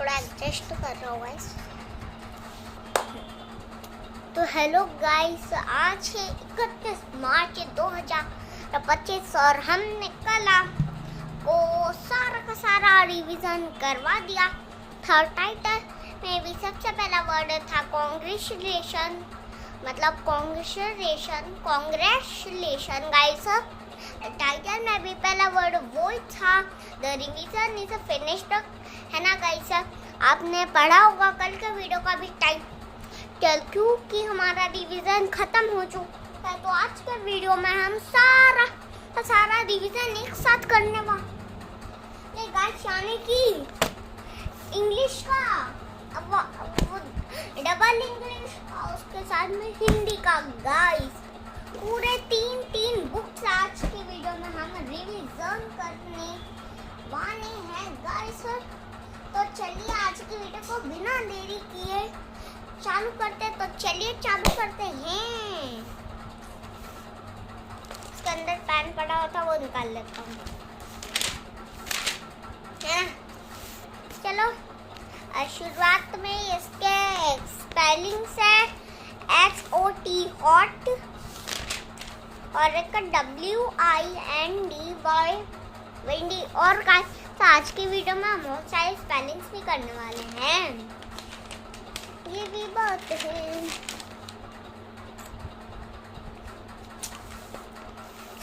थोड़ा एडजस्ट कर रहा हूँ गाइस। तो हेलो गाइस, आज है 31 मार्च 2025 और हमने कल आपको सारा का सारा रिवीजन करवा दिया। थर्ड टाइटल में भी सबसे पहला वर्ड था कांग्रेचुलेशन, मतलब कांग्रेचुलेशन गाइस। टाइटल में भी पहला वर्ड वो था। द रिवीजन इज फिनिश्ड, है ना गाइस। आपने पढ़ा होगा कल के वीडियो का भी टाइटल, क्योंकि हमारा रिवीजन खत्म हो चुका है। तो आज के वीडियो में हम सारा रिवीजन एक साथ करने वाले गाइस, यानी कि इंग्लिश का डबल इंग्लिश का, उसके साथ में हिंदी का गाइस। पूरे तीन बुक्स आज की वीडियो में हम रिवीजन करने वाले हैं गाइस। तो चलिए आज की वीडियो को बिना देरी किए चालू करते हैं। तो चलिए चालू करते हैं। इसके अंदर पेन पड़ा हुआ था, वो निकाल लेता हूँ, है ना। चलो शुरुआत में इसके स्पेलिंग से HOT हॉट और एक WIND बॉय विंडी। और आज की वीडियो में हम बहुत सारे स्पेलिंग्स भी करने वाले हैं, ये भी बात है।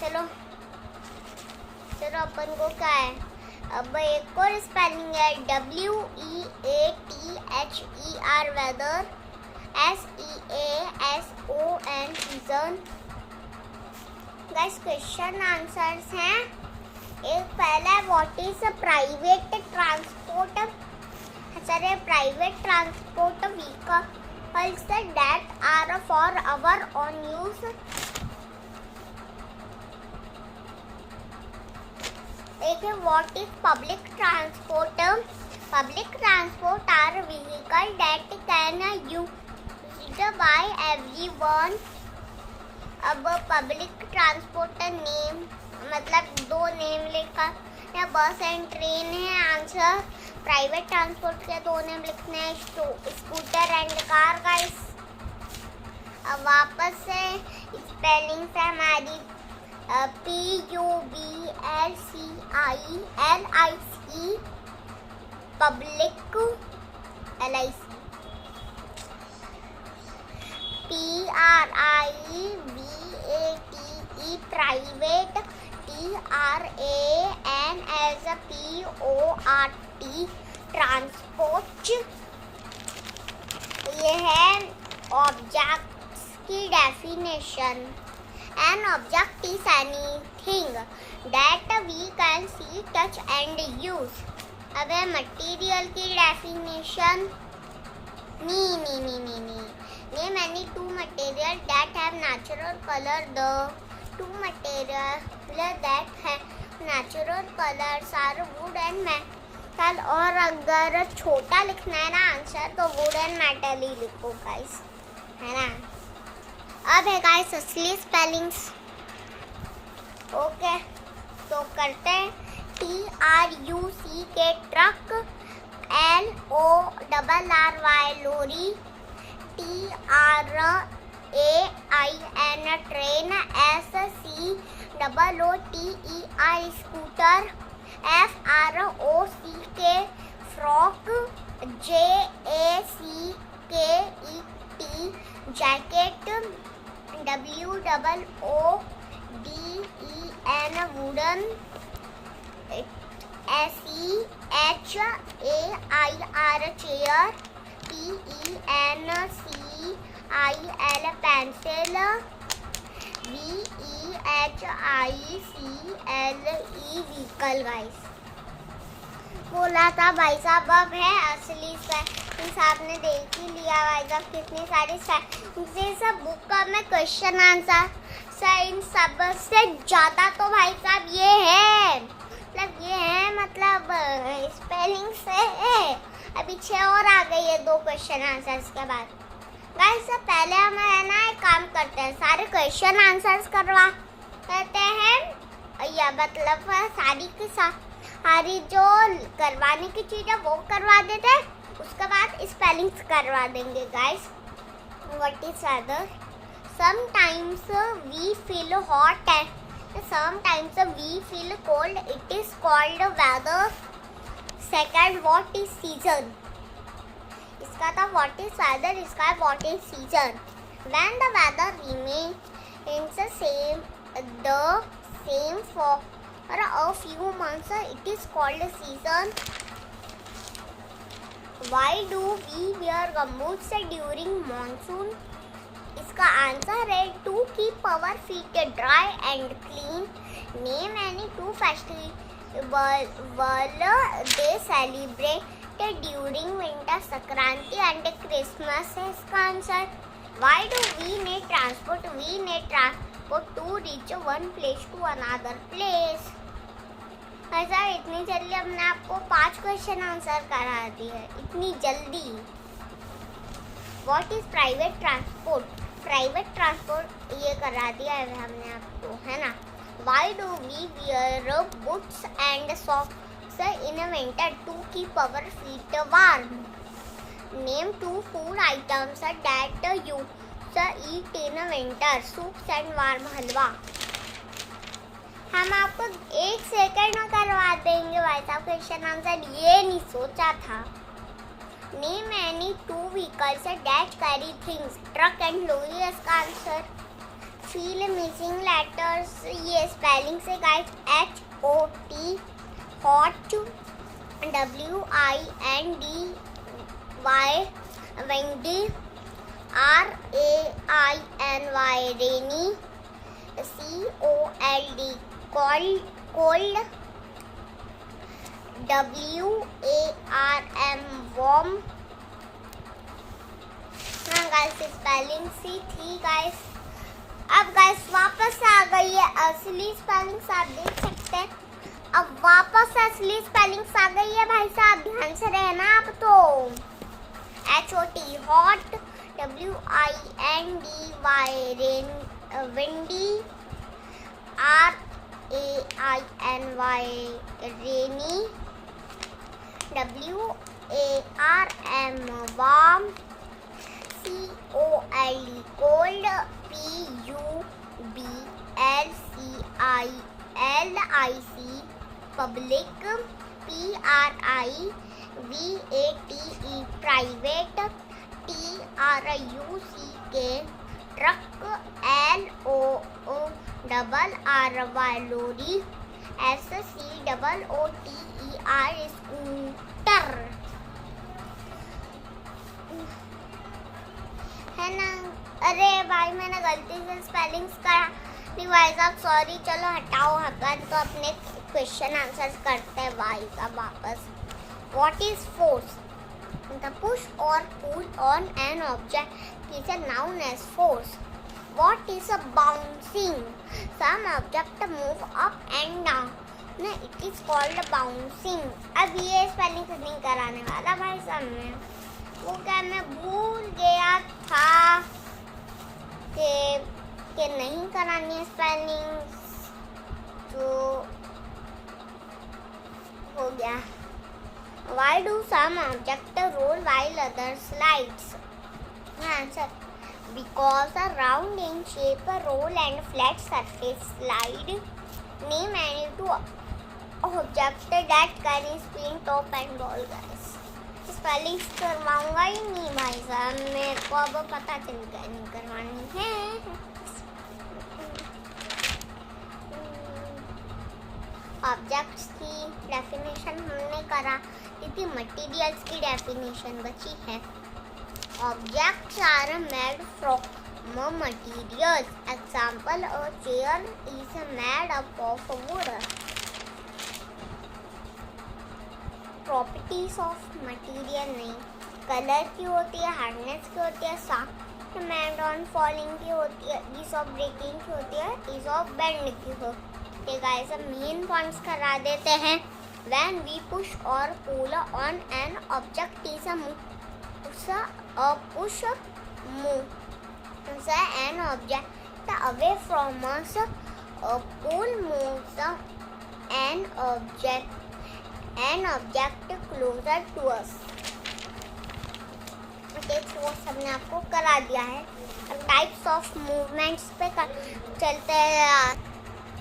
चलो अपन को क्या है, अब एक और स्पेलिंग है WEATHER weather, SEASON season. Guys question answers हैं। एक पहला what is private transport, sir private transport vehicles that are for our own use. एक है what is public transport are vehicle that can used by everyone. अब public transport name, मतलब दो name लिखा या बस एंड ट्रेन है answer. Private transport के दो नेम लिखने हैं, स्कूटर एंड कार गाइस। अब वापस से स्पेलिंग से हमारी PUBLIC public, LIC PRIVATE private, TRANSPORT transport. ये है ऑब्जेक्ट्स की definition. An object is anything that we can see, touch and use। अब है मटेरियल की definition. Name any two material that have natural color। The two material that have natural colors are wood and metal। और अगर छोटा लिखना है ना answer, तो wood and metal ही लिखो गाइस, है ना। अब है गाइस असली स्पेलिंग्स। ओके तो करते हैं। TRUCK ट्रक, LORRY लोरी, TRAIN train, SCOOTER scooter, FROCK frock, JACKET jacket, WOODEN wooden, CHAIR chair, PENCIL pencil, VEHICLE vehicle guys. बोला था भाई साहब, अब है असली स्पेलिंग्स। आपने देख ही लिया भाई साहब कितनी सारी स्पेलिंग्स सब बुक का में क्वेश्चन आंसर इन सब से ज़्यादा तो भाई साहब ये है, मतलब स्पेलिंग से अभी 6 और आ गई है, 2 क्वेश्चन आंसर्स के बाद। गाइस पहले हम है ना एक काम करते हैं, सारे क्वेश्चन आंसर्स करवा करते हैं, या मतलब सारी के साथ हमारी जो करवाने की चीज़ है वो करवा देते हैं, उसके बाद स्पेलिंग्स करवा देंगे guys. What is weather? Sometimes we feel hot and sometimes we feel cold, it is called weather. Second, what is season? इसका था व्हाट इज वेदर, इसका है what is season. When the weather remains the same for a few months, it is called a season. Why do we wear gumboots during monsoon? इसका answer है to keep our feet dry and clean. Name any two festivals they celebrate during winter. Sankranti and Christmas है इसका answer. Why do we need transport? We need transport to reach one place to another place. ऐसा इतनी जल्दी हमने आपको 5 question answer करा दिए, इतनी जल्दी। What is private transport? Private transport ये करा दिया है हमने आपको, है ना। Why do we wear boots and socks in winter? To keep our feet warm. Name 2 food items that you eat in winter. Soups and warm halwa. हम आपको 1 सेकंड में करवा देंगे भाई साहब क्वेश्चन आंसर, ये नहीं सोचा था। Name any 2 vehicles that carry things. Truck and lorry इसका आंसर। Feel missing letters, ये स्पेलिंग से guys, HOT, hot, WINDY, windy, RAINY, rainy, COLD, cold, WARM, warm। हाँ गाइस स्पेलिंग सी थी गाइस। अब गाइस वापस आ गई है असली स्पेलिंग्स, आप देख सकते हैं। अब वापस असली स्पेलिंग्स आ गई है भाई साहब, ध्यान से रहना आप। तो HOT hot, WINDY windy, RAINY rainy, WARM warm, COLD cold, PUBLIC public, PRIVATE private, TRUCK truck, LORRY lorry, SCOOTER scooter, है ना। अरे भाई मैंने गलती से स्पेलिंग्स करा नहीं भाई साहब, सॉरी। चलो हटाओ हकार, तो अपने क्वेश्चन आंसर करते हैं भाई साहब वापस। What is force? The push और pull on an object is known as force. What is a bouncing? Some object move up and down, it is called bouncing. अब ये स्पेलिंग नहीं कराने वाला भाई साहब मैं, वो क्या मैं भूल गया था कि नहीं करानी है स्पेलिंग, तो हो गया। Why do some objects roll while others slides? Answer: because a round in shape roll and flat surface slide. Name any 2 objects that carry spin top and ball guys. Spelling करवाऊंगा ही नहीं भाई साहब, मेरे को अब पता चल गया नहीं करवानी है। ऑब्जेक्ट्स की डेफिनेशन हमने करा थी, मटेरियल्स की डेफिनेशन बची है। Objects are made from materials. Example a chair is made up of wood. Properties of material नहीं, कलर की होती है, हार्डनेस की होती है, सॉफ्ट मैड ऑन फॉलिंग की होती है, ईज ऑफ ब्रेकिंग की होती है, ईज ऑफ बेंड की होती है। गाइस अब मेन पॉइंट्स करा देते हैं। व्हेन वी पुश और pull on an object is a push moves an object away from us, a pull moves an object an object closer to us. वो सबने आपको करा दिया है. टाइप्स ऑफ मूवमेंट्स पे चलते हैं.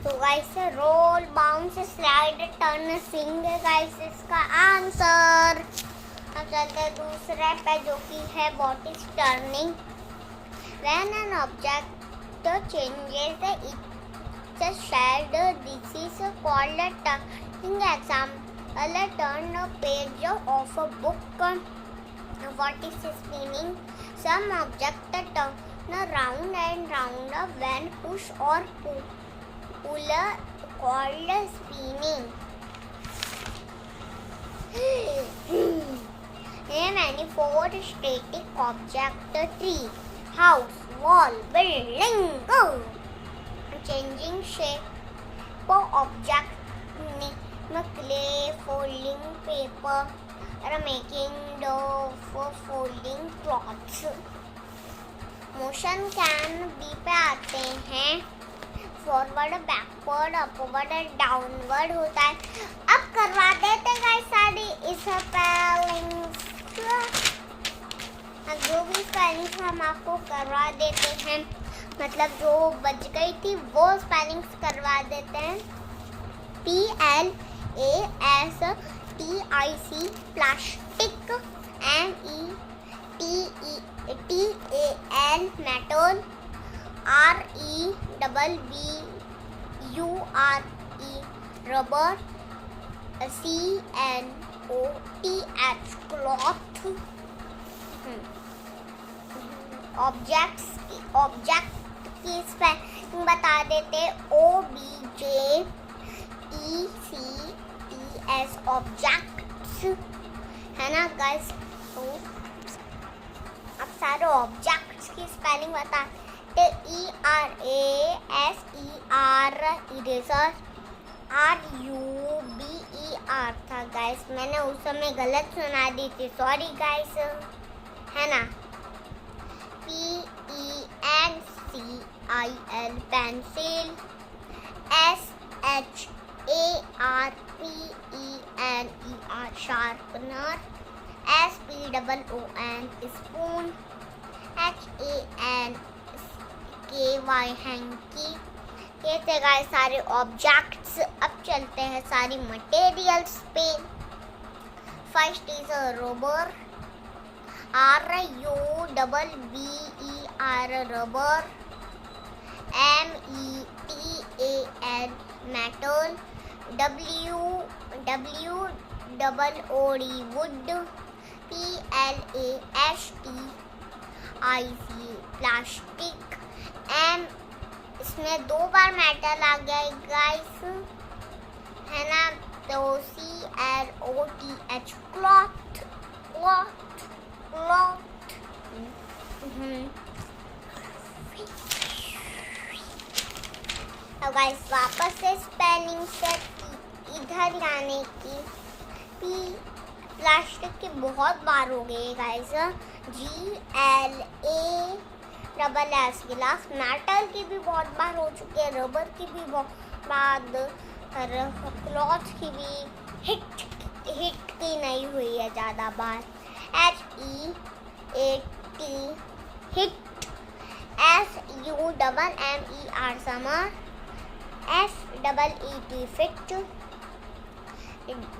तो guys roll, bounce, slide, turn, swing guys इसका आंसर. अब चलते हैं दूसरे पे जो कि है what is turning. When an object changes its shape, this is called turning. Example, turn a page of a book. What is spinning? Some object turn round and round when push or pull, called spinning. Name any four static object: tree, house, wall, building. Go. Changing shape object, clay, folding paper, or making dough for folding cloths. Motion can be पे आते हैं forward, backward, upward, downward होता है. अब करवा देते guys सारी spellings. जो भी स्पेलिंग्स हम आपको करवा देते हैं, मतलब जो बच गई थी वो स्पेलिंग्स करवा देते हैं. PLASTIC plastic, METAL metal, REBBURE rubber, CLOTH cloth. Object की स्पेलिंग बता देते. OBJECTS ऑब्जेक्ट्स है ना गाइस. तो अब सारे ऑब्जेक्ट्स की स्पेलिंग बताते. ERASER इरेजर, RUBER था गाइस. मैंने उस समय गलत सुना दी थी, सॉरी गाइस, है ना. PENCIL pencil, SHARPENER sharpener, SPOON spoon, HANKY hanky. ये थे गाइस सारे ऑब्जेक्ट्स. अब चलते हैं सारी मटेरियल्स पे. First is rubber, RUBBER rubber, METAL metal, WOOD wood, PLASTIC plastic. इसमें दो बार मेटल आ गया गाइस, है ना. तो CLOTH क्लॉथ. अब गाइस वापस से स्पेलिंग से इधर लाने की. प्लास्टिक की बहुत बार हो गई गाइस. GLASS गिलास. मेटल की भी बहुत बार हो चुकी है, रबर की भी बहुत बार, क्लॉथ की भी हिट की नहीं हुई है ज़्यादा बार. HEAT hit, SUMMER summer, FEET fit,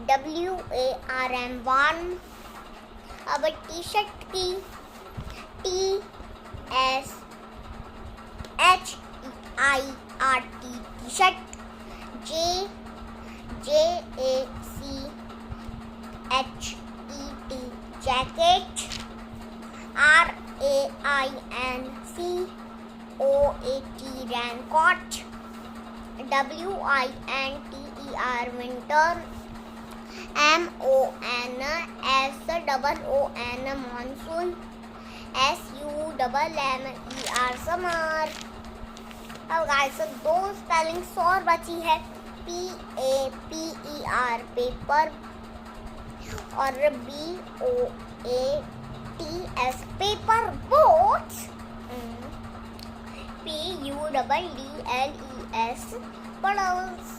WARM warm. अब टी शर्ट की TSHEIRT T shirt, JACET jacket, RAINCOAT raincoat, WINTER winter, MONSOON monsoon, SUMMER summer. अब गाइस दो स्पेलिंग्स और बची है. PAPER पेपर और BOATS paper boat. PUDDLES puddles.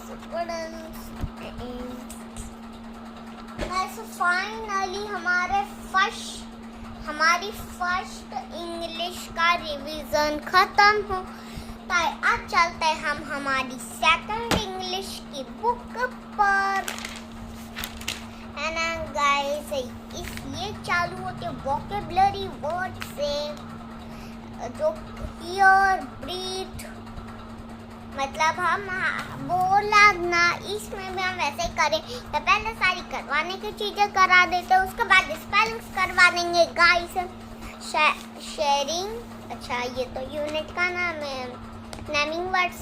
Finally हमारी first English का रिवीजन खत्म होता है। अब चलते हैं हम हमारी सेकंड इंग्लिश की बुक पर, है ना गाइस। ये चालू होते वोकेबलरी वर्ड से, जो हियर, ब्रीथ, मतलब हम बोला ना, इसमें भी हम वैसे ही करें तो पहले सारी करवाने की चीज़ें करा देते हैं, उसके बाद स्पेलिंग्स करवा देंगे गाइस। शेयरिंग, अच्छा ये तो यूनिट का नाम है। नेमिंग वर्ड्स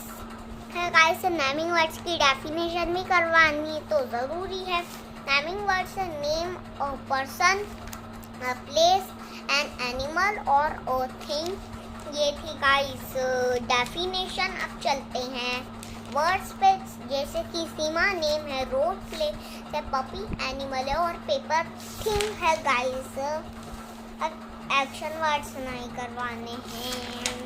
है गाइस, नेमिंग वर्ड्स की डेफिनेशन भी करवानी तो ज़रूरी है। नेमिंग वर्ड्स है name of person, place, an animal और अ थिंग। ये थी गाइस डेफिनेशन। अब चलते हैं वर्ड्स पे, जैसे कि सीमा नेम है, रोड प्लेस है, पपी एनिमल है और पेपर थिंग है गाइस। अब एक्शन वर्ड्स नहीं करवाने हैं।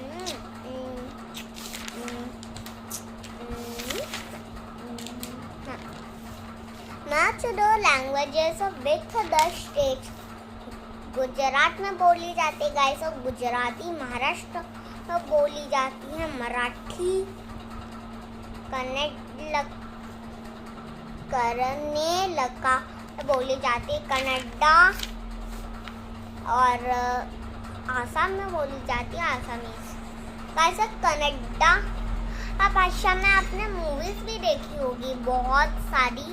Match the languages with the states. Gujarat में बोली जाती है गाइस और गुजराती, महाराष्ट्र में बोली जाती है मराठी, कर्नाटका बोली जाती है कन्नड़ा और आसाम में बोली जाती है आसामीज। गाइस कन्नड़ा भाषा में आपने मूवीज भी देखी होगी बहुत सारी,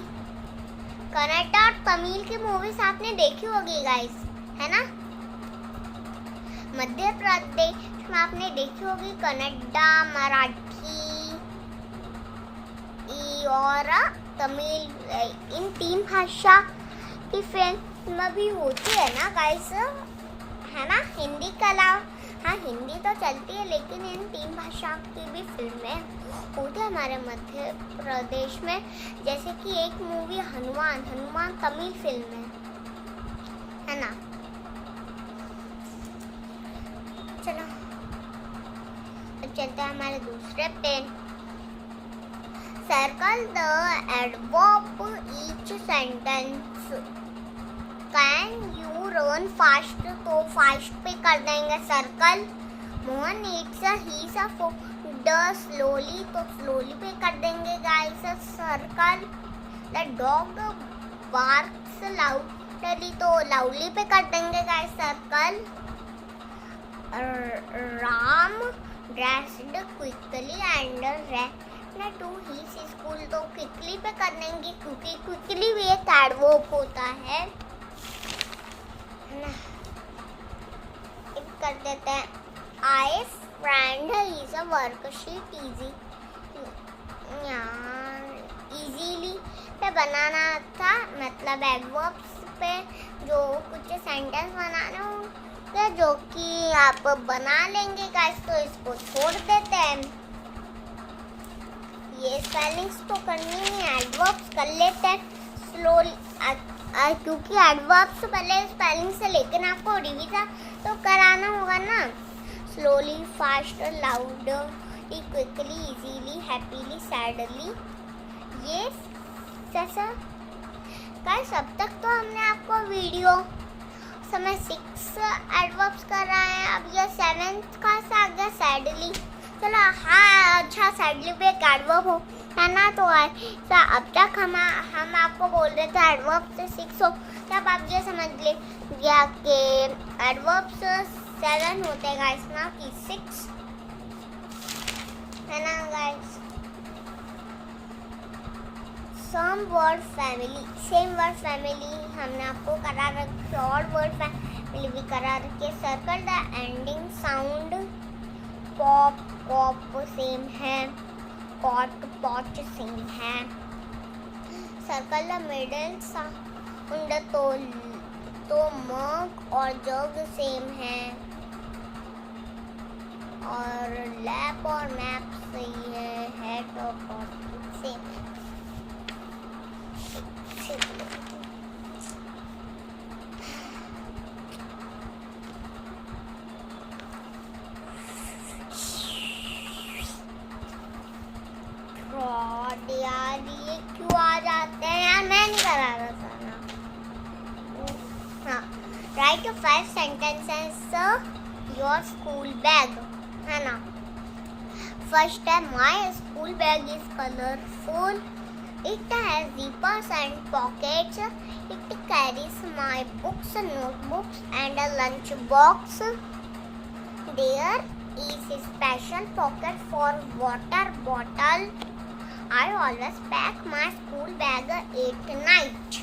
कन्नड़ा और तमिल की मूवीज आपने देखी होगी गाइस, है ना। मध्य प्रदेश में आपने देखी होगी कन्नड़ा, मराठी और तमिल। इन तीन भाषा की फिल्म भी होती है ना गाइस, है ना। हिंदी के अलावा, हाँ हिंदी तो चलती है, लेकिन इन तीन भाषा की भी फिल्में होती है हमारे मध्य प्रदेश में। जैसे कि एक मूवी हनुमान तमिल फिल्म है ना। चलो चलते हैं हमारे दूसरे पे। Circle the adverb each sentence. Can you run fast, तो फास्ट पे कर देंगे circle. Mohan Yeats he the slowly, तो स्लोली पे कर देंगे guys circle. The dog barks loudly, तो लाउडली पे कर देंगे guys circle. Ram dressed quickly and ran to his school, तो क्विकली पे कर देंगे क्योंकि क्विकली भी एक एडवर्ब होता है ना। कर देते हैं आई friend is a worksheet easily पे बनाना था, मतलब एडवर्ब्स पे जो कुछ सेंटेंस बनाने होंगे जो कि आप बना लेंगे गाइस, तो इसको छोड़ देते हैं। ये स्पेलिंग्स तो करनी है, एडवर्ब्स कर लेते हैं स्लोली, क्योंकि एडवर्ब्स पहले स्पेलिंग से, लेकिन आपको रिवीजन तो कराना होगा ना। Slowly, fast, loudly, quickly, easily, happily, sadly. ये जैसा गाइस अब तक तो हमने आपको वीडियो समय 6 एडवर्ब्स कर रहा है, अब ये 7th का आ गया सैडली। चलो हाँ अच्छा, सैडली भी एक एडवर्ब हो है ना। तो अब तक हम आपको बोल रहे थे एडवर्ब से 6 हो, तब आप ये समझ लीजिए कि एडवर्ब्स 7 होते हैं गाइस, ना कि 6, है ना गाइस। Some word family, same word family हमने आपको करा रखी, और वर्ड फैमिली भी करा रखी है। Circle the ending sound, pop pop same है, पॉट पॉट सेम है। सर्कल द मिडल साउंड, तो मग और जग सेम है, और लैप और मैप सही है, हैट और पॉट सेम है। यार ये क्यों आ जाते हैं यार, मैं नहीं करा रहा था ना। Right 5 sentences your school bag, है ना. First है, my school bag is colorful. It has zippers and pockets. It carries my books, notebooks, and a lunch box. There is a special pocket for water bottle. I always pack my school bag at night.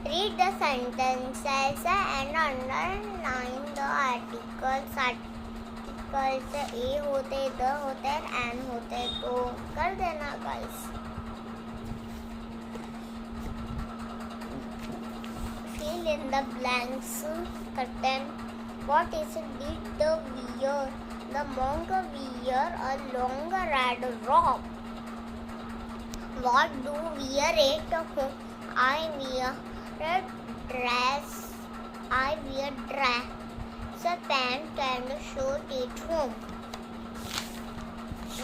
Read the sentences and underline the articles. Articles A होते, the होते, and होते, तो कर देना guys. Fill in the blanks. Curtain. What is it? Did the wear? The monk wear a long red robe. What do wear at home? I wear a dress. I wear dress, a pant and a shirt at home.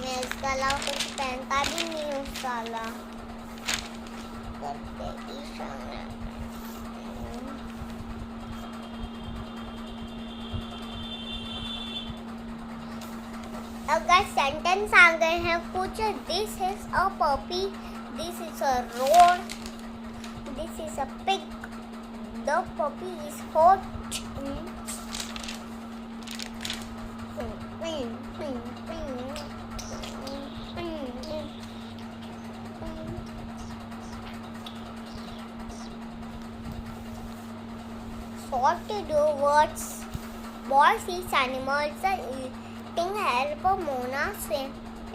मैं इसके अलावा कुछ पहनता भी नहीं हूँ साला. करते ईशान. अगर सेंटेंस आ गए हैं कुछ. This is a puppy. This is a road. This is a pig. The puppy is hot. Sorted words. Boys, fish, animals, eating help. Mona,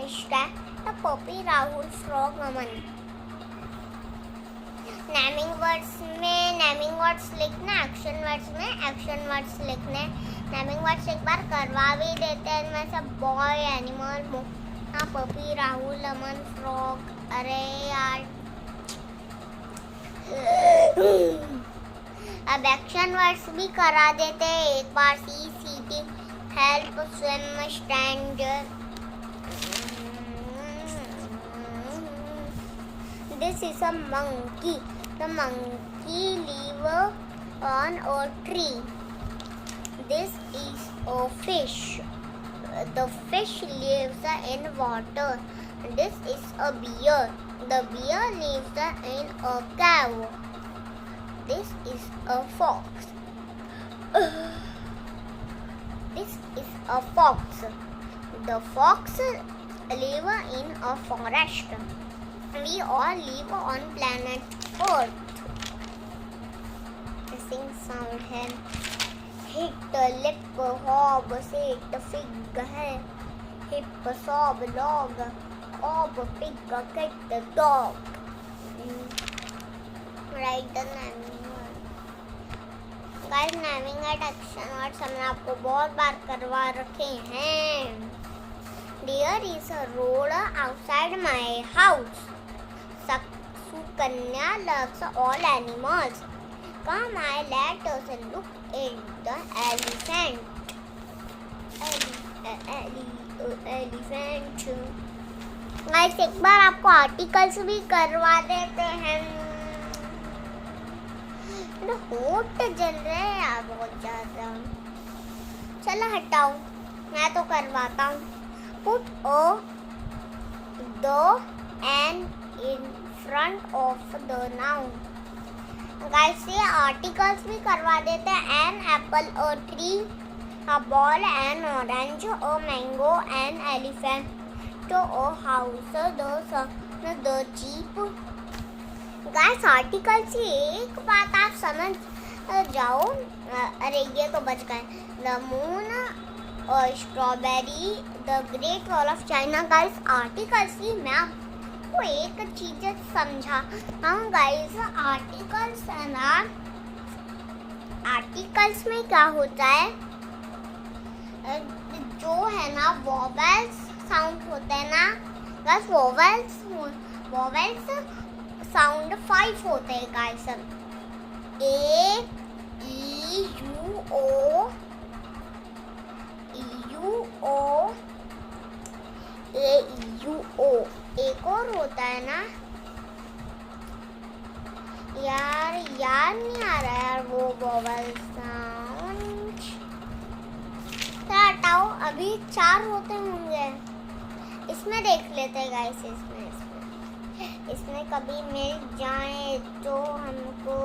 Stack, the puppy, Rahul, frog, Aman. Naming words में naming words लिखना, action words में action words लिखने. Naming words एक बार करवा भी देते हैं इनमें से. Boy, animal, Mona, puppy, Rahul, Aman, frog. अरे यार. अब एक्शन वर्ड्स भी करा देते हैं एक बार. See, sitting, help, swim, stand. This is a monkey. The monkey lives on a tree. This is a fish. The fish lives in water. This is a bear. The bear lives in a cave. This is a fox. This is a fox. The fox lives in a forest. We all live on planet Earth. Missing sound है. Hit, lip, hob, sit, fig है. Hip, sob, log, ob, pig, cat, dog. Write the naming word. Guys, naming and action words हमने आपको बहुत बार करवा रखे हैं. There is a road outside my house. Sukanya loves all animals. Come, let us look at the elephant. Elephant. Guys, एक बार आपको articles भी करवा देते हैं. होट जल रहे हैं यार बहुत ज्यादा. चलो हटाओ, मैं तो करवाता हूँ. Put a the and in front of the noun. Guys, ये articles भी करवा देते हैं. An apple, a tree, a ball, an orange, a mango, an elephant, a house, the sun, the jeep. Guys, articles की एक बात आप समझ जाओ. अरे ये तो बच गए. The moon, strawberry, the Great Wall of China. Guys, articles की मैं आपको एक चीज समझा. हाँ गाइस, आर्टिकल्स है ना, आर्टिकल्स में क्या होता है, जो है ना वोवेल्स साउंड होते हैं ना गाइस. वोवेल्स साउंड 5 होते हैं गाइस. ए, ई, वोवल साउंड हटाओ, अभी 4 होते होंगे। इसमें देख लेते हैं गाइस, इसमें कभी मिल जाए तो हमको।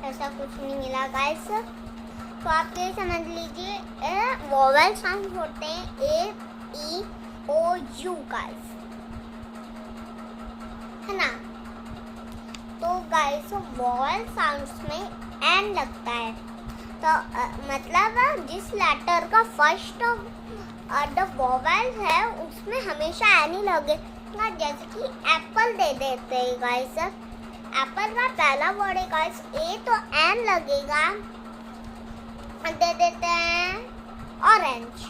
ऐसा कुछ नहीं मिला गाइस, तो आप ये समझ लीजिए वोवल साउंड होते हैं ए ई ओ यू गाइस, है ना। तो गाइस वोवल साउंड्स में एन लगता है, तो मतलब जिस लेटर का फर्स्ट द वोवल है उसमें हमेशा एन ही लगेगा। जैसे कि एप्पल दे देते हैं गाइस, एप्पल का पहला वर्ड है गाइस ए, तो एन लगेगा। दे देते हैं ऑरेंज,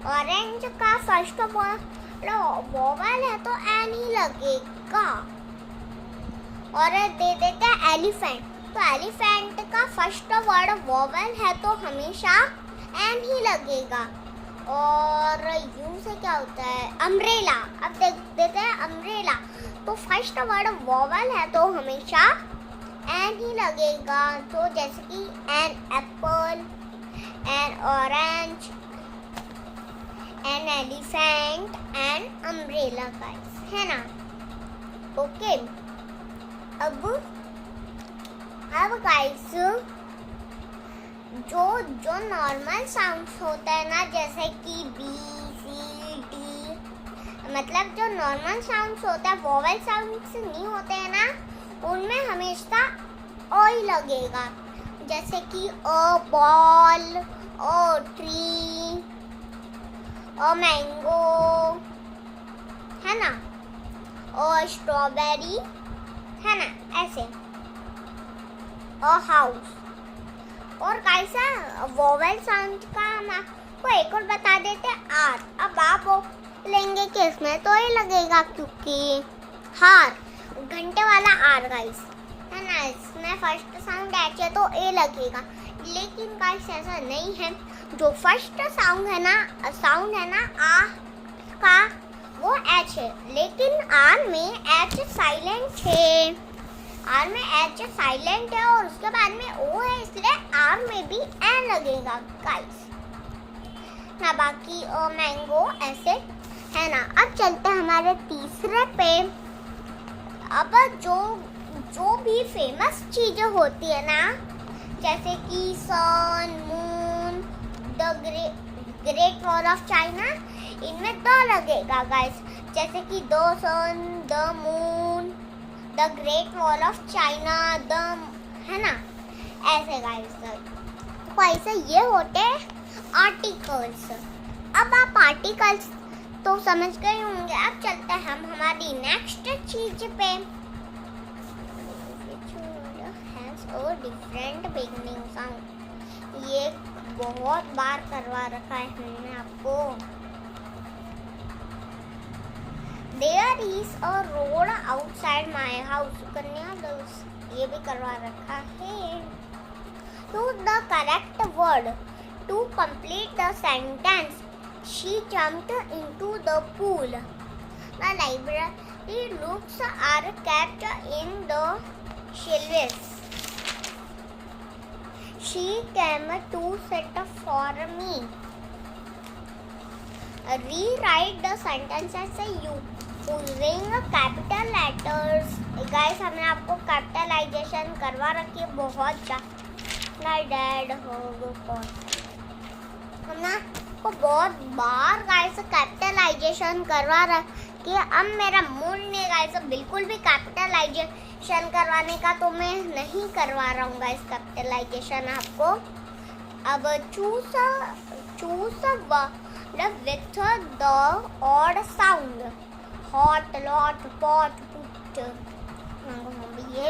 ऑरेंज का फर्स्ट वोवल है तो एन ही लगेगा। और दे देते हैं एलिफेंट, तो एलिफेंट का फर्स्ट वर्ड वोवल है तो हमेशा एन ही लगेगा। और यू से क्या होता है अम्ब्रेला, अब देख देते हैं अम्ब्रेला, तो फर्स्ट वर्ड वोवल है तो हमेशा एन ही लगेगा। तो जैसे कि an apple, an orange, an elephant, an umbrella guys, है ना। ओके, अब गाइस जो नॉर्मल साउंड्स होता है ना, जैसे कि बी सी डी, मतलब जो नॉर्मल साउंड्स होता है वोवल साउंड्स नहीं होते हैं ना, उनमें हमेशा ओ ही लगेगा। जैसे कि a ball, a tree, a mango, है ना, अ स्ट्रॉबेरी, है ना, ऐसे अ हाउस। और कैसा वोवल साउंड का हम आपको एक और बता देते हैं आर। अब आप बोलेंगे कि इसमें तो ये लगेगा क्योंकि हार, घंटे वाला आर गाइस, है ना, इसमें फर्स्ट साउंड एच है तो ए लगेगा। लेकिन गाइस ऐसा नहीं है, जो फर्स्ट साउंड है ना आ का वो एच है, लेकिन आर में एच साइलेंट है, आर में एच साइलेंट है और उसके बाद में ओ है, इसलिए आर में भी एन लगेगा गाइस ना। बाकी मैंगो ऐसे, है ना। अब चलते हैं हमारे तीसरे पे। अब जो भी फेमस चीजें होती है ना, जैसे कि sun, moon, the Great Wall of China, इनमें तो लगेगा गाइस। जैसे कि the sun, the moon, the Great Wall of China, the, है ना, ऐसे गाइस। तो ऐसे ये होते आर्टिकल्स। अब आप आर्टिकल्स तो समझ गए होंगे। अब चलते हैं हम हमारी नेक्स्ट चीज पे। डिफरेंट बिगनिंग साउंड, ये बहुत बार करवा रखा है हमने आपको। There is a road outside my house, कन्या, ये भी करवा रखा है। To the correct word to complete the sentence, she jumped into the pool. The library books are kept in the shelves. She came to sit for me. Rewrite the sentences using capital letters. Guys, हमने आपको capitalisation करवा रखी है बहुत ज़्यादा। Dad हो हमने आपको बहुत बार गाइस कैपिटलाइजेशन करवा रखी है। अब मेरा मूड नहीं गाइस बिल्कुल भी कैपिटलाइजेशन करवाने का, तो मैं नहीं करवा रहा हूँ गाइस कैपिटलाइजेशन आपको। अब choose with the odd sound, hot, lot, pot, put, ये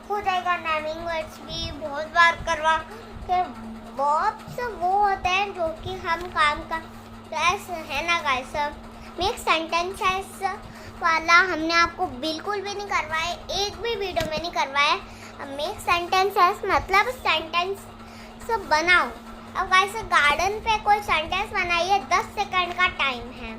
हो जाएगा। नेमिंग वर्ड्स भी बहुत बार करवा के वर्ब्स वो होते हैं जो कि हम काम का है ना गाइस। मेक सेंटेंसेस वाला हमने आपको बिल्कुल भी नहीं करवाया, एक भी वीडियो में नहीं करवाया। मेक सेंटेंसेस मतलब सेंटेंस बनाओ। अब गाइस गार्डन पे कोई सेंटेंस बनाइए, 10 सेकंड का टाइम है।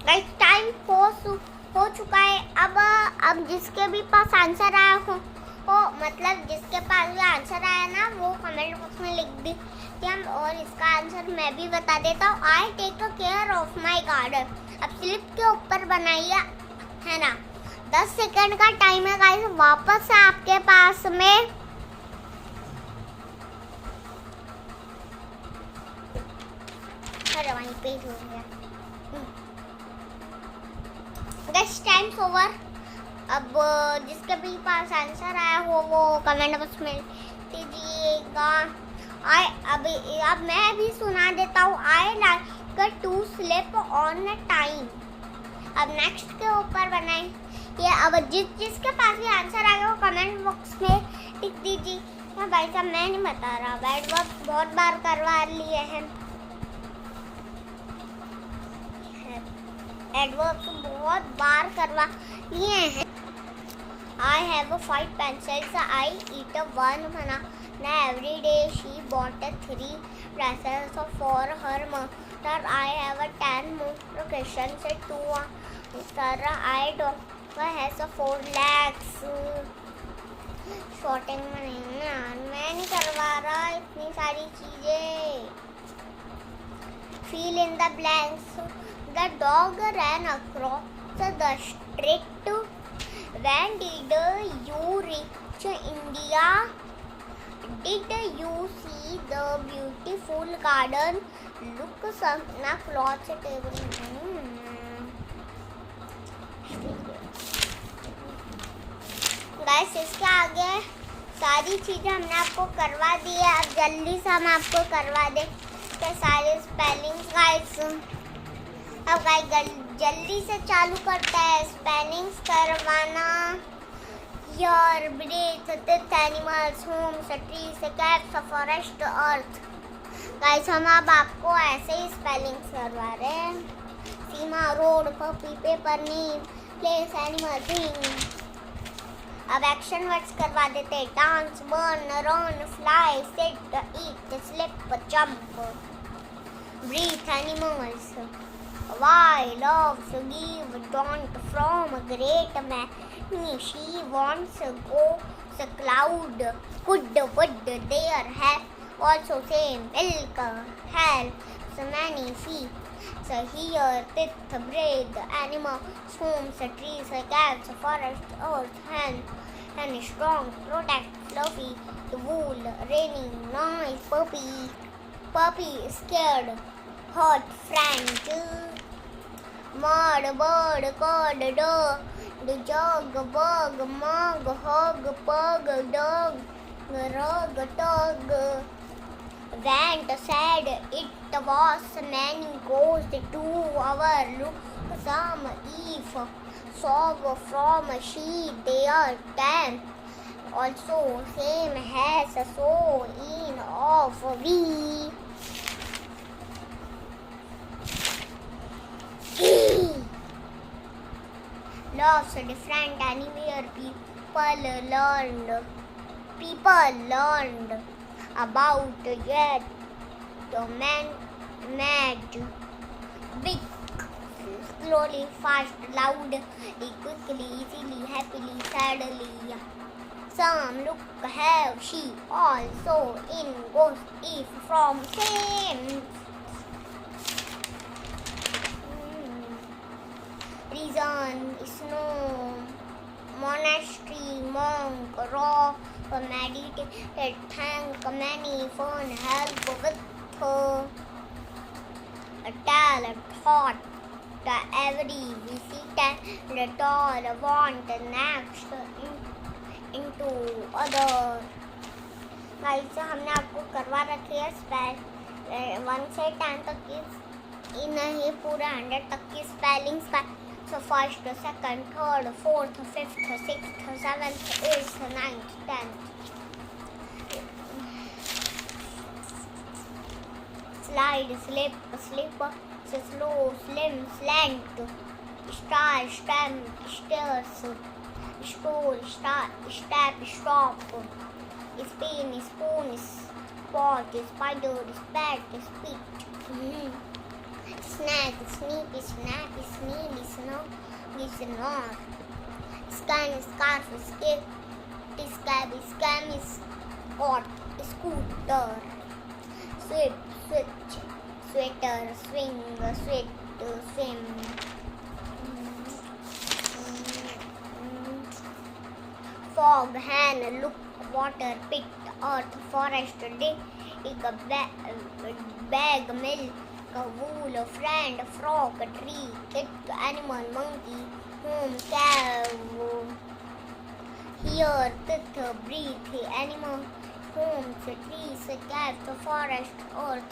गाइस टाइम हो चुका है। अब जिसके भी पास आंसर आया हो मतलब जिसके पास भी आंसर आया ना वो कमेंट बॉक्स में लिख दीजिए और इसका आंसर मैं भी बता देता हूँ। I take care of my garden. अब स्लिप के ऊपर बनाइए, है ना। 10 सेकंड का टाइम है गाइस। वापस से आपके पास में वहीं पे हो गया। Guys times over. अब जिसके भी पास आंसर आया हो वो कमेंट बॉक्स में दीजिएगा। अब मैं भी सुना देता हूँ। I like to sleep on time. अब नेक्स्ट के ऊपर बनाए ये। अब जिसके पास भी आंसर आ गया वो कमेंट बॉक्स में लिख दीजिए। हाँ भाई साहब मैं नहीं बता रहा, बैड वर्क बहुत बार करवा लिए हैं। एडवर्क बहुत बार करवा लिए हैं। I have 5 pencils. I eat 1 banana every day. She bought 3 dresses for her mother. I have 10 more questions to answer. I dog has 4 legs. Shorting में नहीं यार, मैं नहीं करवा रहा इतनी सारी चीजें। Fill in the blanks. The dog ran across the street. When did you reach India? Did you see the beautiful garden? Look some clothes table. Guys इसके आगे सारी चीजें हमने आपको करवा दी है। अब जल्दी से हम आपको करवा दे तो सारे स्पेलिंग्स गाइस। अब गाइस जल्दी से चालू करता है स्पेलिंग्स करवाना। Your breathe teeth animals homes trees cats forest earth. Guys हम अब आपको ऐसे ही स्पेलिंग्स करवा रहे हैं। Seema road puppy paper name place animal thing. अब एक्शन वर्ड्स करवा देते हैं। Dance burn run fly sit eat sleep jump. Breathe animals. Why loves give don't from great man. She wants goes cloud good wood there have also same milk helps many sheep. So here teeth breathe animals homes trees cats forest earth and strong protect fluffy wool raining noise puppy scared hurt friend. Mud, bird, cod, dog, jug, bug, mug, hog, pug, dog, rug, tug. Went, said, it was many goes to our look some if saw from she their camp. Also same has so in of we. Loves different anywhere people learned about yet the man mad big slowly fast loud quickly easily happily sadly. Some look have she also in goes if from same. Reason, snow, monastery, monk, rock, meditate, thank, many, fun, help with, tell, thought, every, visit, and all, want, next, into, other. Guys हमने आपको करवा रखी है 1 से 10 तक की इन ये पूरा 100 तक की स्पेलिंग्स का। So first, second, third, fourth, fifth, sixth, seventh, eighth, ninth, 10th. Slide, slip, slipper, slow, slim, slant. Star, stamp, stairs. Stool, step, stop. Spin, spoon, spot, spider, spat, spit. Snack, sneaky, snappy, sneely, snore. Scan, scarf, skip, scabby, scammy, scot, scooter. Sweep, switch, sweater, swing, sweat, swim. Fog, hand, look, water, pit, earth, forest, day, bag, milk, wool, friend, frog, tree, kid, animal, monkey, home, cow, here, teeth, breathe, animal, homes, trees, cat, forest, earth,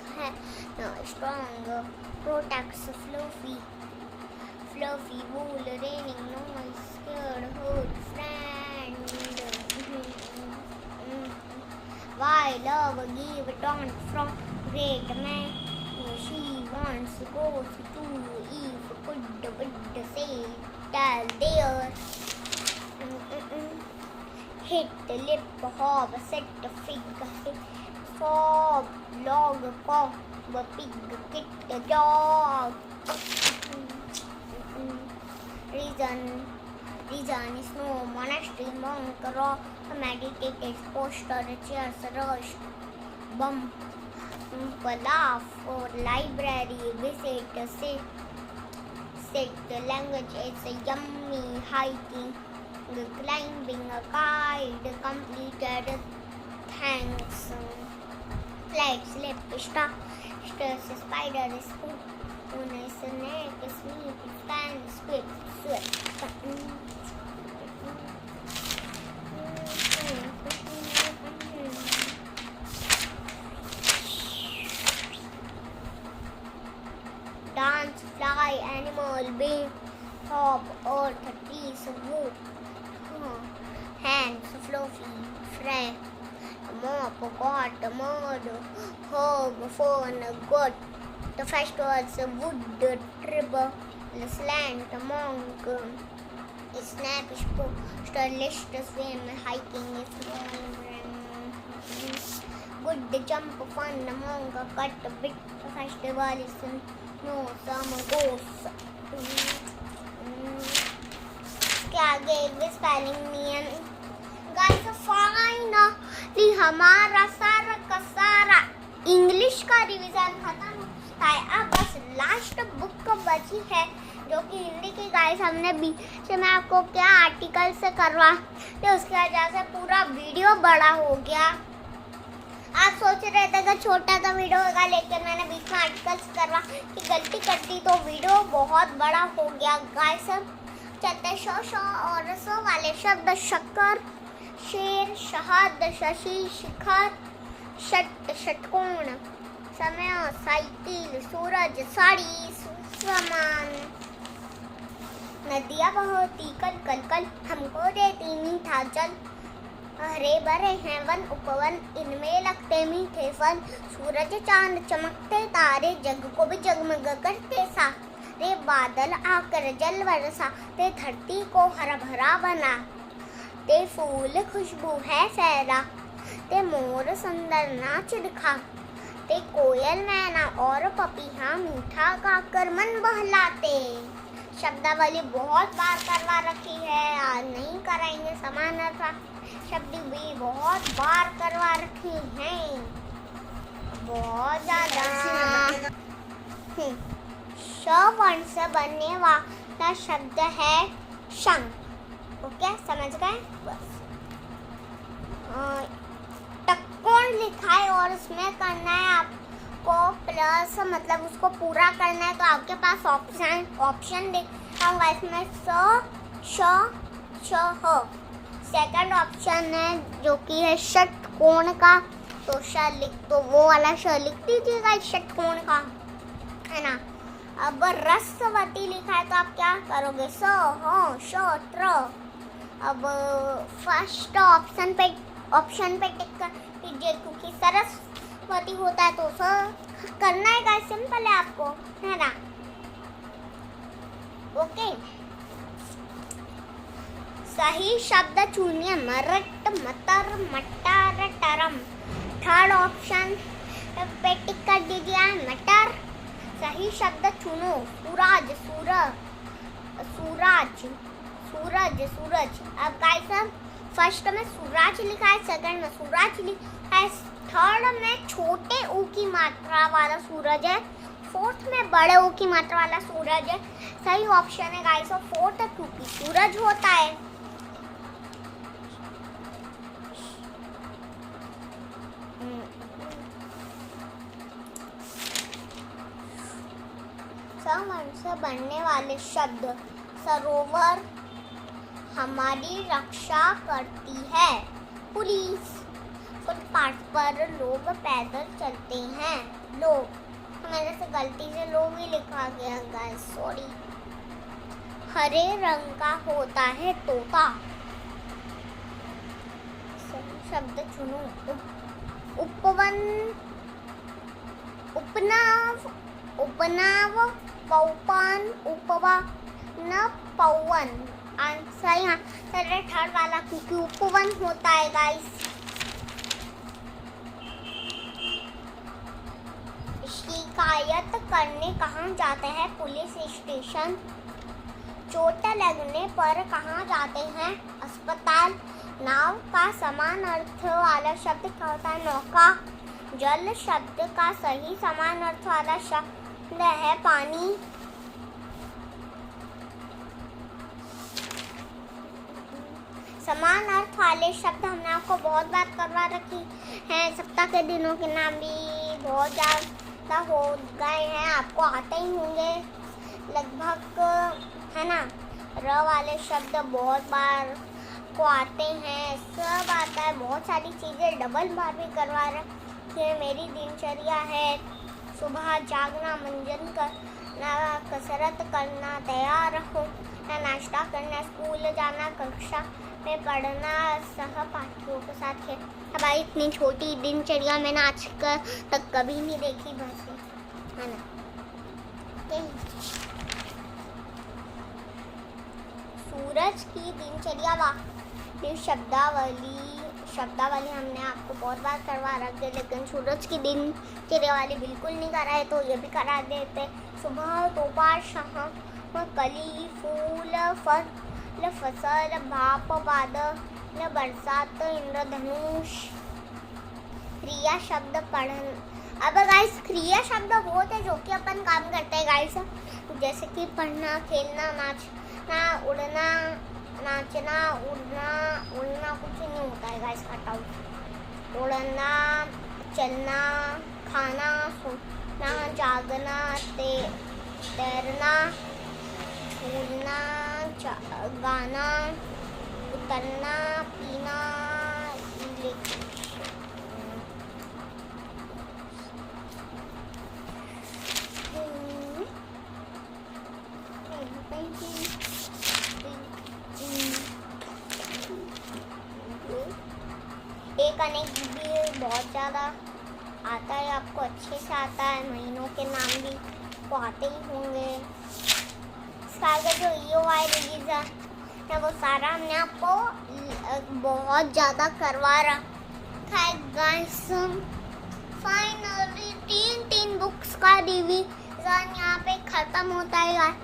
strong, protects, fluffy, wool, raining, noise, scared, hood, friend. Why, love, give, don't, from, great man. She wants, goes to, if, could, say, tell, there. Hit, lip, hob, set, fig, fob, log, cob, pig, kit, dog. Reason, snow, monastery, monk, rock, meditated, poster, chairs, rush, bump, laugh, or library, visit, sit, language is yummy, hiking, climbing, a guide, completed, thanks, flight, slip, stop, stress, spider, spoon, snake, sneak, scan, squid, sweat. Dance, fly, animal, being, hop, earth, trees, wood, hands, fluffy, friend, mop, got, mud, hog, phone, goat, the festivals, wood, trib, slant, monk, snap, list, swim, hiking, good, jump, fun, monk, cut, bit, festival, no, summer, ghost. क्या आगे spelling नियम guys finally हमारा सारा का सारा English का revision खत्म होता है। अब बस लास्ट बुक बची है जो कि हिंदी की गाइस हमने बीच में आपको क्या आर्टिकल से करवा तो उसकी वजह से पूरा वीडियो बड़ा हो गया। आप सोच रहे थे कि छोटा सा वीडियो होगा लेकिन मैंने बीच में आर्टिकल्स करवा की गलती कर दी तो वीडियो बहुत बड़ा हो गया गाइस। चलते शो और सो वाले शब्द शक्कर, शेर, शहद, शशि, शिखर, षटकोण, समय, साइकिल, सूरज, साड़ी, समान, नदियाँ बहती कल कल कल, हमको देती मीठा जल, हरे भरे हैं वन उपवन, इनमें लगते मीठे फल, सूरज चांद चमकते तारे, जग को भी जगमग करते सा, रे बादल आकर जल बरसा, ते धरती को हरा भरा बना, ते फूल खुशबू है फैला, ते मोर सुंदर नाच दिखा, ते कोयल मैना और पपीहा मीठा गाकर मन बहलाते। शब्दावली बहुत बार करवा रखी है, आज नहीं कराएंगे। समानार्थक शब्द भी बहुत बार करवा रखी हैं, बहुत ज्यादा। श वर्ण से बनने वाला शब्द है शंख। ओके, समझ गए? बस टक्कोण लिखा है और उसमें करना है आपको प्लस, मतलब उसको पूरा करना है तो आपके पास ऑप्शन दिखाऊंगा इसमें स, श, श, ह। सेकंड ऑप्शन है जो कि है षटकोण का, तो श लिख तो वो वाला श लिख दीजिएगा षटकोण का, है ना। अब रस्वती लिखा है तो आप क्या करोगे? स, ह, श, त्र। अब फर्स्ट ऑप्शन पे टिक कर दीजिए क्योंकि सरस्वती होता है तो स करना है गाइस, सिंपल है आपको, है ना। ओके, सही शब्द चुनिए। मरट, मतर, मटर, टरम। थर्ड ऑप्शन पे टिक कर दीजिए मटर। सही शब्द चुनो। सूरज, सूरज। अब गाइस हम फर्स्ट में सूरज लिखा है, सेकंड में सूरज लिखा है, थर्ड में छोटे ऊ की मात्रा वाला सूरज है, फोर्थ में बड़े ऊ की मात्रा वाला सूरज है। सही ऑप्शन है गाइस और फोर्थ है, क्योंकि सूरज होता है। समर से बनने वाले शब्द। सरोवर हमारी रक्षा करती है। पुलिस, फुटपाथ पर लोग पैदल चलते हैं। लोग, मेरे से गलती से लोग ही लिखा गया गाइस, सॉरी। हरे रंग का होता है तोता। शब्द चुनो। उपवन, उपनाव, पौपन, उपवन, पौवन। सही आंसर है थर्ड वाला, क्योंकि उपवन होता है गाइस। शिकायत करने कहाँ जाते हैं? Police station. चोट लगने पर कहाँ जाते हैं? अस्पताल। नाव का समान अर्थ वाला शब्द क्या होता है? नौका। जल शब्द का सही समान अर्थ वाला शब्द है पानी। समान अर्थ वाले शब्द हमने आपको बहुत बात करवा रखी हैं। सप्ताह के दिनों के नाम भी बहुत ज़्यादा हो गए हैं, आपको आते ही होंगे लगभग, है ना। र वाले शब्द बहुत बार को आते हैं, सब आता है, बहुत सारी चीज़ें डबल बार भी करवा रखी है। मेरी दिनचर्या है सुबह जागना, मंजन करना, कसरत करना, तैयार होना, नाश्ता करना, स्कूल जाना, कक्षा में पढ़ना, सहपाठियों के साथ खेल। अब आई इतनी छोटी दिनचर्या मैंने आज तक कभी नहीं देखी बस, है ना। सूरज की दिनचर्या वाली शब्दावली हमने आपको बहुत बार करवा रखी है, लेकिन सूरज की दिनचर्या वाली बिल्कुल नहीं कराए, तो ये भी करा देते। सुबह, दोपहर, शाम, कली, फूल, फल, फसल, भाप, बादल, बरसात, इंद्रधनुष। क्रिया शब्द पढ़ना। अब गाइस क्रिया शब्द बहुत है जो कि अपन काम करते हैं गाइस, जैसे कि पढ़ना, खेलना, नाचना, उड़ना, नाचना, उड़ना कुछ नहीं होता है गाइस, हटाओ। उड़ना, चलना, खाना, सोना, जागना, तैरना, झूलना, गाना, उतरना, पीना, एक अनेक भी बहुत ज़्यादा आता है, आपको अच्छे से आता है। महीनों के नाम भी को आते ही होंगे। इसका जो EOI रिवीजन है वो सारा हमने आपको बहुत ज़्यादा करवा रखा है गाइस। फाइनली तीन बुक्स का रिवीजन यहाँ पे ख़त्म होता है गाइस।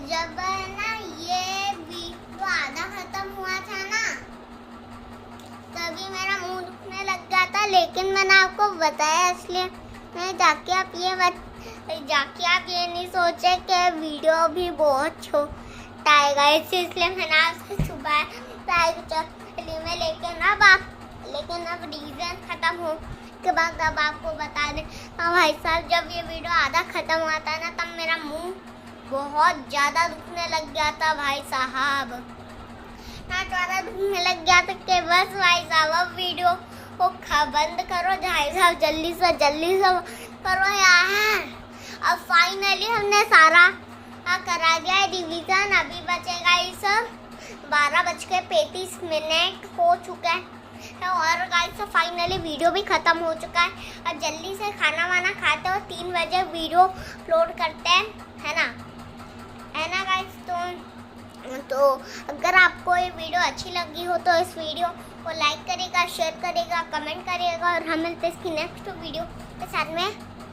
जब ना ये वीडियो आधा खत्म हुआ था ना, तभी मेरा मुंह दुखने लग गया था, लेकिन मैंने आपको बताया, इसलिए मैं जाके आप ये नहीं सोचे कि वीडियो भी बहुत छोटा आएगा, इसलिए मैंने आपसे सुबह चली में, लेकिन अब रीजन खत्म हो के बाद अब आपको बता दें। हाँ भाई साहब, जब ये वीडियो आधा खत्म हुआ था ना, तब मेरा मुंह बहुत ज़्यादा दुखने लग गया था भाई साहब, ना ज़्यादा दुखने लग गया था कि बस भाई साहब अब वीडियो को बंद करो भाई साहब, जल्दी से करो यार। अब फाइनली हमने सारा करा दिया है रिवीजन। अभी बचेगा इस 12:35 हो चुके हैं और गाइस फाइनली वीडियो भी ख़त्म हो चुका है। और जल्दी से खाना वाना खाते हो, 3 बजे वीडियो अपलोड करते हैं, है ना गाइस। तो तो अगर आपको ये वीडियो अच्छी लगी हो तो इस वीडियो को लाइक करेगा, शेयर करेगा, कमेंट करेगा और हम मिलते हैं इसकी नेक्स्ट वीडियो के साथ में।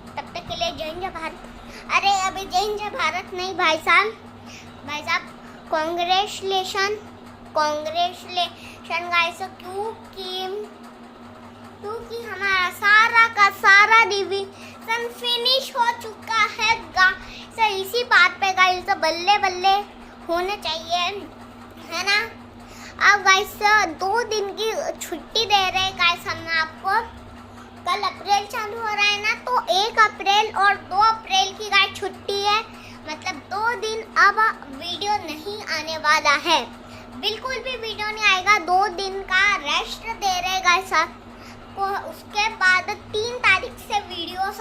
तब तक के लिए जय हिंद जय भारत। अरे अभी जय हिंद जय भारत नहीं भाई साहब कॉन्ग्रेचुलेशन गाइस, क्योंकि हमारा सारा का सारा डिवीजन फिनिश हो चुका है गाइस। इसी बात पे गाइस बल्ले बल्ले होने चाहिए, है ना। अब गाइस 2 दिन की छुट्टी दे रहे हैं गाइस हम आपको। कल अप्रैल चालू हो रहा है ना, तो 1 अप्रैल और 2 अप्रैल की गाइस छुट्टी है। मतलब 2 दिन अब वीडियो नहीं आने वाला है, बिल्कुल भी वीडियो नहीं आएगा। 2 दिन का रेस्ट दे रहे गाइस आपको। उसके बाद 3 तारीख से वीडियो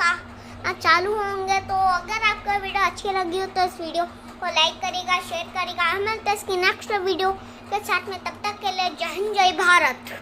चालू होंगे। तो अगर आपको वीडियो अच्छी लगी हो तो इस वीडियो को लाइक करेगा, शेयर करेगा। हम मिलते हैं इसकी नेक्स्ट वीडियो के साथ में। तब तक के लिए जय हिंद जय भारत।